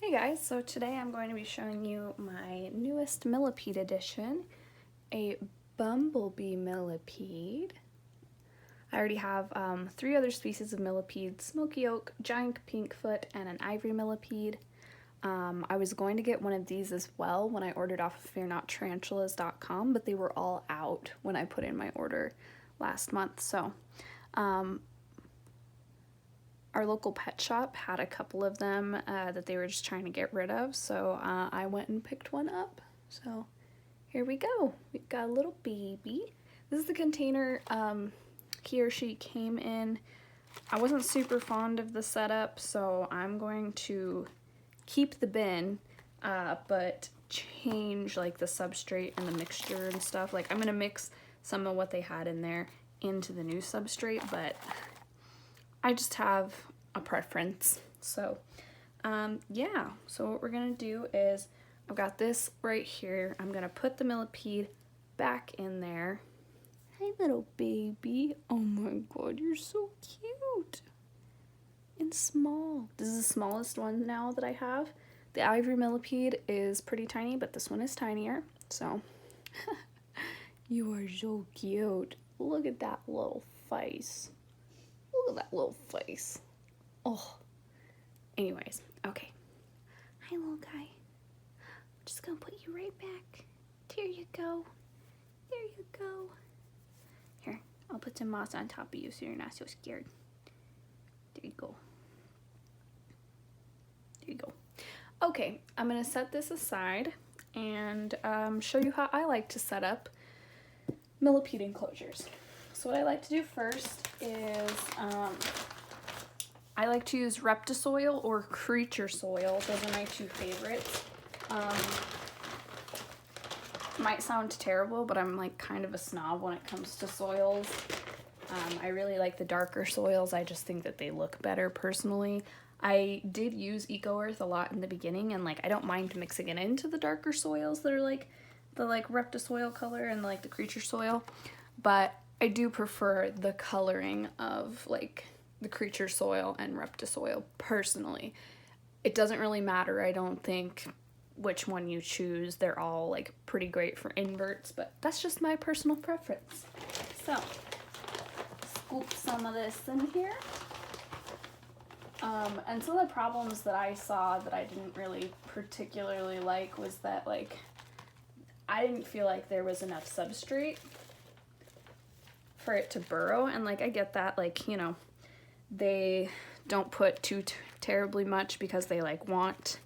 Hey guys, so today I'm going to be showing you my newest millipede edition, a bumblebee millipede. I already have 3 other species of millipede: smoky oak, giant pinkfoot, and an ivory millipede. I was going to get one of these as well when I ordered off of fearnottarantulas.com, but they were all out when I put in my order last month. So our local pet shop had a couple of them that they were just trying to get rid of, so I went and picked one up. So here we go. We've got a little baby. This is the container he or she came in. I wasn't super fond of the setup, so I'm going to keep the bin, but change like the substrate and the mixture and stuff. Like, I'm gonna mix some of what they had in there into the new substrate, but I just have a preference. So yeah, so what we're gonna do is, I've got this right here. I'm gonna put the millipede back in there. Hi little baby. Oh my god, you're so cute and small. This is the smallest one now that I have. The ivory millipede is pretty tiny, but this one is tinier. So you are so cute. Look at that little face. Look at that little face. Oh. Anyways, okay. Hi, little guy. I'm just gonna put you right back. There you go. There you go. Here, I'll put some moss on top of you so you're not so scared. There you go. There you go. Okay, I'm gonna set this aside and show you how I like to set up millipede enclosures. So what I like to do first is I like to use Reptisoil or Creature Soil. Those are my 2 favorites. Might sound terrible, but I'm like kind of a snob when it comes to soils. I really like the darker soils. I just think that they look better personally. I did use Eco Earth a lot in the beginning, and like I don't mind mixing it into the darker soils that are like the Reptisoil color and like the Creature Soil, but I do prefer the coloring of like the Creature Soil and Reptisoil personally. It doesn't really matter, I don't think, which one you choose. They're all like pretty great for inverts, but that's just my personal preference. So scoop some of this in here. And some of the problems that I saw that I didn't really particularly like was that like I didn't feel like there was enough substrate for it to burrow, and like I get that, like, you know, they don't put too terribly much because they like want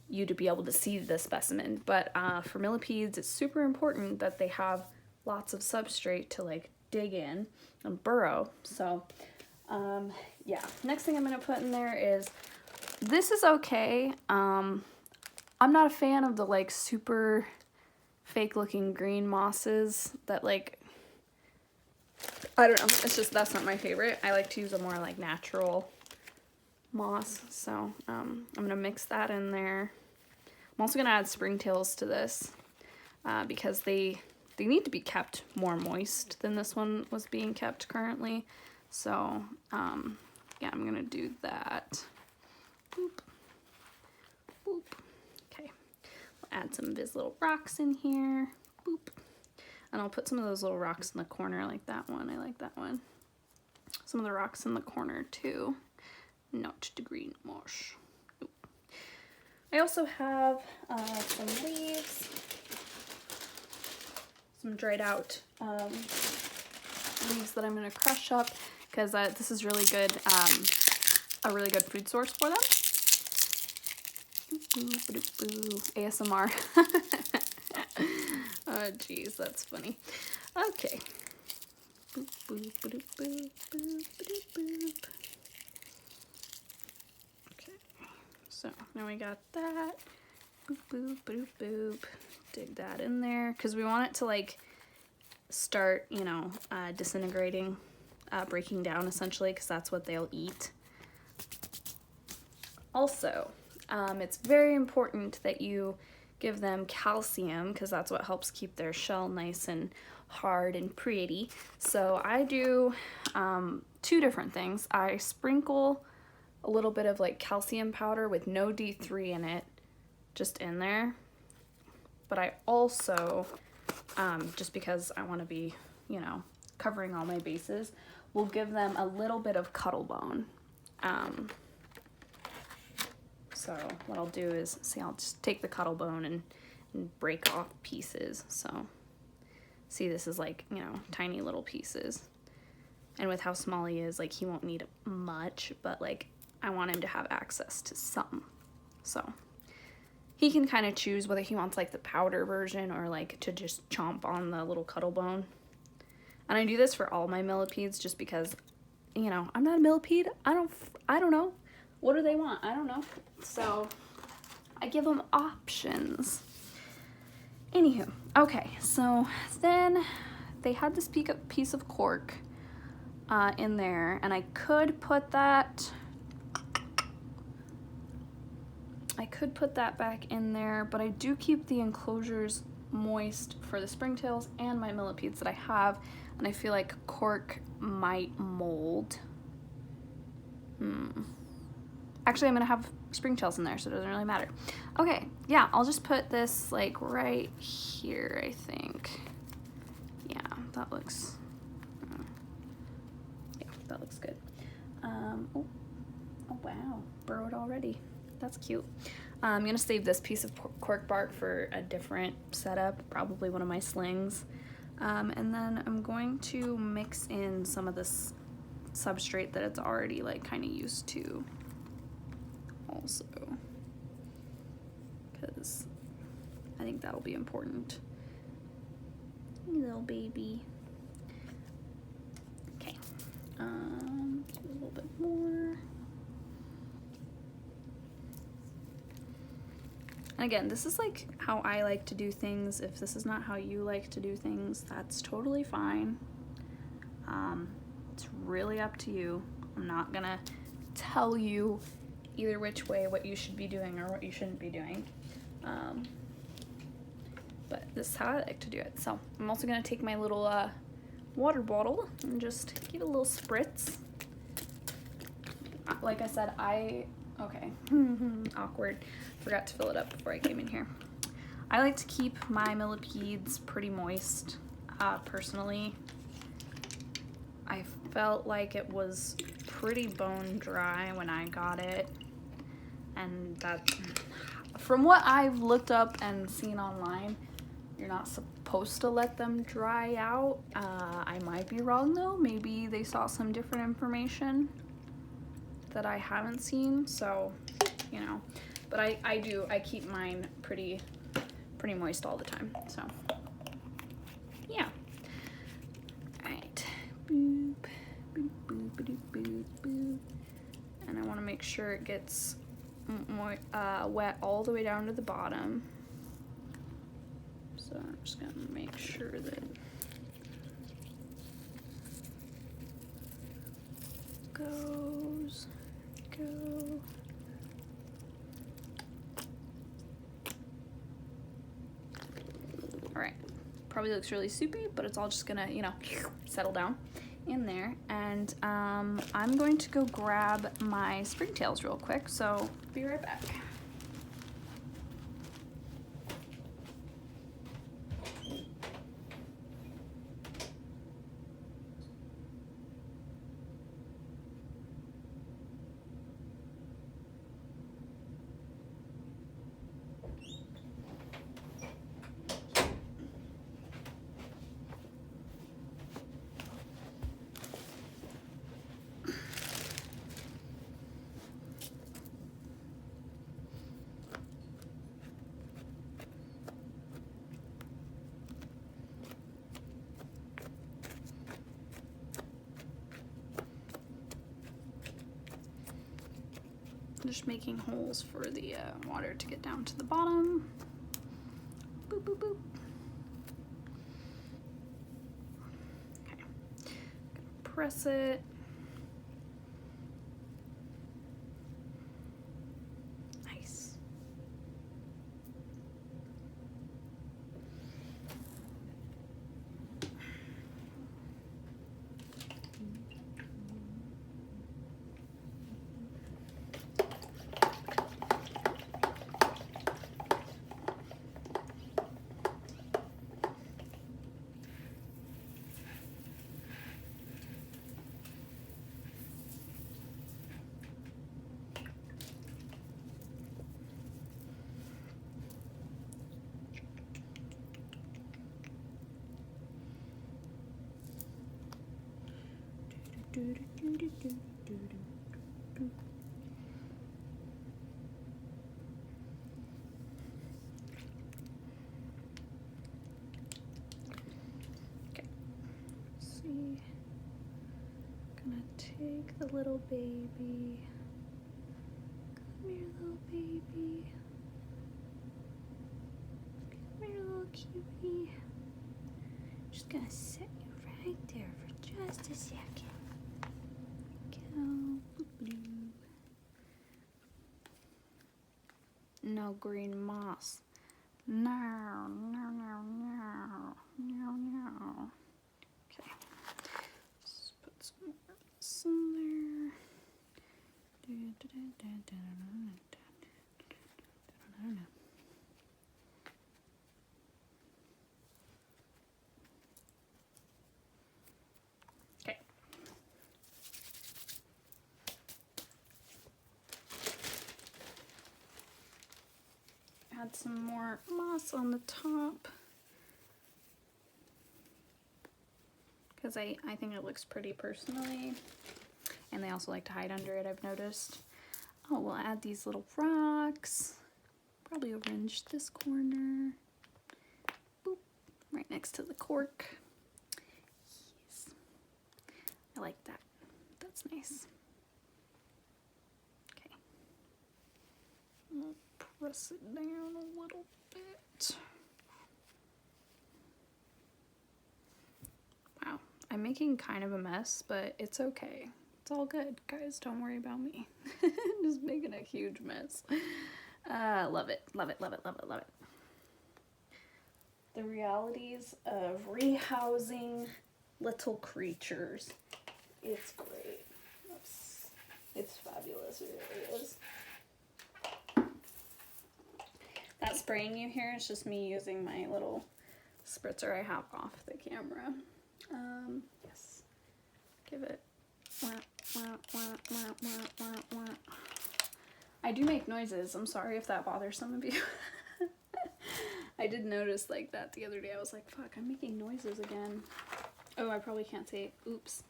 you to be able to see the specimen, but for millipedes it's super important that they have lots of substrate to like dig in and burrow. So yeah, next thing I'm gonna put in there is, this is okay. I'm not a fan of the like super fake looking green mosses that like, I don't know, it's just, that's not my favorite. I like to use a more like natural moss. So I'm gonna mix that in there. I'm also gonna add springtails to this because they need to be kept more moist than this one was being kept currently. So yeah, I'm gonna do that. Boop. Boop. Okay, I'll add some of his little rocks in here. Boop. And I'll put some of those little rocks in the corner, like that one. I like that one. Some of the rocks in the corner too. Not the green moss. Nope. I also have some leaves, some dried out leaves that I'm gonna crush up because this is really good, a really good food source for them. ASMR. Oh geez, that's funny. Okay. Boop, boop, boop, boop, boop, boop, boop. Okay, so now we got that. Boop, boop, boop, boop. Dig that in there because we want it to like start, you know, disintegrating, breaking down essentially, because that's what they'll eat. Also, it's very important that you give them calcium because that's what helps keep their shell nice and hard and pretty. So I do 2 different things. I sprinkle a little bit of like calcium powder with no D3 in it just in there. But I also, just because I want to be, you know, covering all my bases, will give them a little bit of cuddle bone. So what I'll do is, see, I'll just take the cuddle bone and break off pieces. So see, this is like, you know, tiny little pieces. And with how small he is, like, he won't need much, but like, I want him to have access to some. So he can kind of choose whether he wants like the powder version or like to just chomp on the little cuddle bone. And I do this for all my millipedes just because, you know, I'm not a millipede. I don't know. What do they want? I don't know. So I give them options. Anywho, okay, so then they had this piece of cork in there, and I could put that back in there, but I do keep the enclosures moist for the springtails and my millipedes that I have, and I feel like cork might mold. Actually, I'm gonna have springtails in there, so it doesn't really matter. Okay, yeah, I'll just put this like right here, I think. Yeah, that looks good. Oh wow, burrowed already. That's cute. I'm gonna save this piece of cork bark for a different setup, probably one of my slings. And then I'm going to mix in some of this substrate that it's already like kind of used to also, because I think that'll be important. Little baby. Okay, a little bit more. And again, this is like how I like to do things. If this is not how you like to do things, that's totally fine. It's really up to you. I'm not gonna tell you either which way what you should be doing or what you shouldn't be doing. But this is how I like to do it. So I'm also gonna take my little water bottle and just give it a little spritz. Like I said, okay, awkward. Forgot to fill it up before I came in here. I like to keep my millipedes pretty moist, personally. I felt like it was pretty bone dry when I got it, and that, from what I've looked up and seen online, you're not supposed to let them dry out. I might be wrong though. Maybe they saw some different information that I haven't seen, so, you know. But I keep mine pretty moist all the time, so, yeah. Alright, boop, boop, boop, boop, boop, boop. And I wanna make sure it gets wet all the way down to the bottom. So I'm just gonna make sure that goes, go. All right, probably looks really soupy, but it's all just gonna, you know, settle down in there. And I'm going to go grab my springtails real quick, so be right back. Just making holes for the water to get down to the bottom. Boop, boop, boop. Okay, gonna press it. Nice. Okay, let's see. Gonna take the little baby. Come here, little baby. Come here, little cutie. Just gonna set you right there for just a second. Go. No green moss. No, no, no, no, no, no. Okay. Let's put some moss in there. Okay. Add some more moss on the top because I think it looks pretty personally, and they also like to hide under it, I've noticed. Oh, we'll add these little rocks, probably arrange this corner. Boop, right next to the cork. Yes, I like that. That's nice. Okay. Press it down a little bit. Wow, I'm making kind of a mess, but it's okay. It's all good, guys. Don't worry about me. Just making a huge mess. Love it, love it, love it, love it, love it. The realities of rehousing little creatures. It's great. It's fabulous, it really is. That spraying you hear is just me using my little spritzer I have off the camera. Yes. Give it. I do make noises. I'm sorry if that bothers some of you. I did notice like that the other day. I was like, fuck, I'm making noises again. Oh, I probably can't say, oops.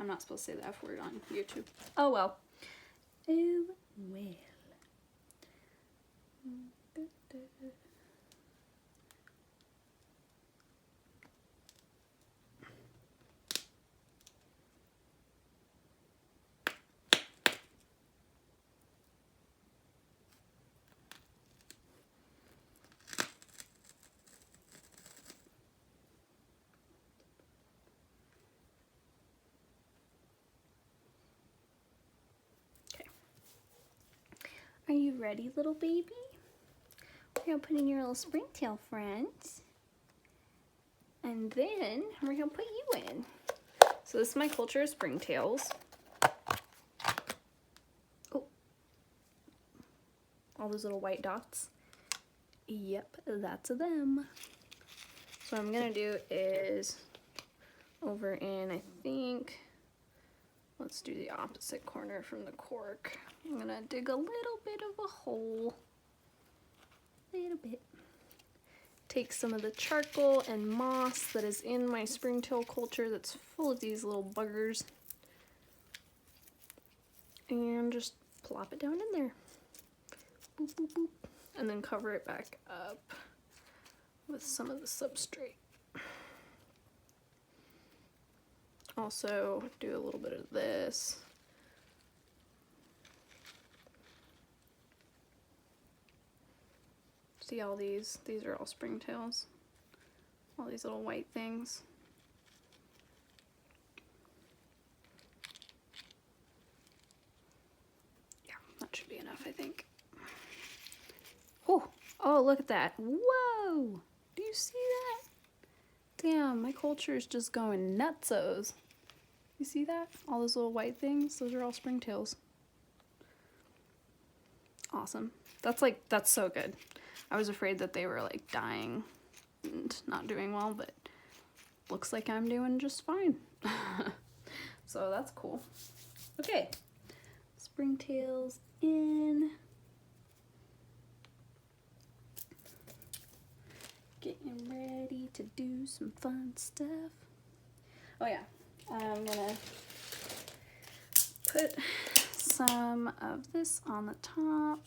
I'm not supposed to say the F word on YouTube. Oh well. Oh well. Are you ready, little baby? We're gonna put in your little springtail friends. And then we're gonna put you in. So this is my culture of springtails. Oh. All those little white dots. Yep, that's them. So what I'm gonna do is over in, I think, let's do the opposite corner from the cork. I'm gonna dig a little bit of a hole. Little bit. Take some of the charcoal and moss that is in my springtail culture that's full of these little buggers. And just plop it down in there. Boop, boop, boop. And then cover it back up with some of the substrate. Also do a little bit of this. See all these? These are all springtails. All these little white things. Yeah, that should be enough, I think. Oh, look at that. Whoa! Do you see that? Damn, my culture is just going nutsos. You see that? All those little white things? Those are all springtails. Awesome. That's so good. I was afraid that they were like dying and not doing well, but looks like I'm doing just fine. So that's cool. Okay. Springtails in. Getting ready to do some fun stuff. Oh yeah, I'm gonna put some of this on the top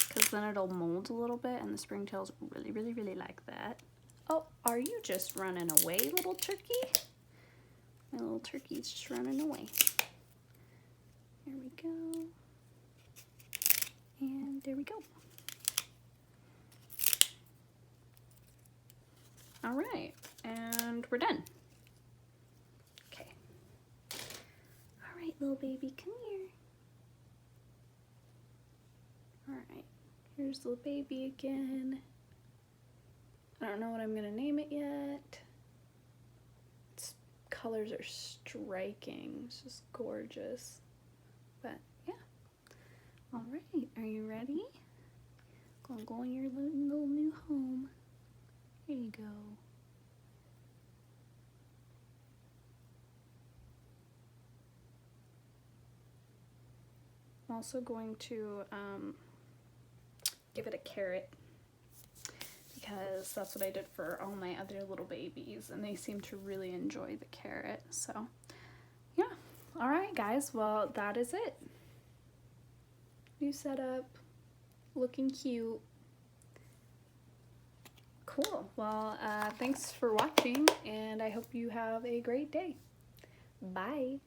because then it'll mold a little bit, and the springtails really, really, really like that. Oh, are you just running away, little turkey? My little turkey's just running away. There we go. And there we go. All right, and we're done. Okay. All right, little baby, come here. All right, here's little baby again. I don't know what I'm gonna name it yet. Its colors are striking. It's just gorgeous. But yeah. All right, are you ready? Go in your little new home. There you go. I'm also going to give it a carrot because that's what I did for all my other little babies, and they seem to really enjoy the carrot. So yeah. All right, guys. Well, that is it. New setup, looking cute. Cool. Well, thanks for watching, and I hope you have a great day. Bye.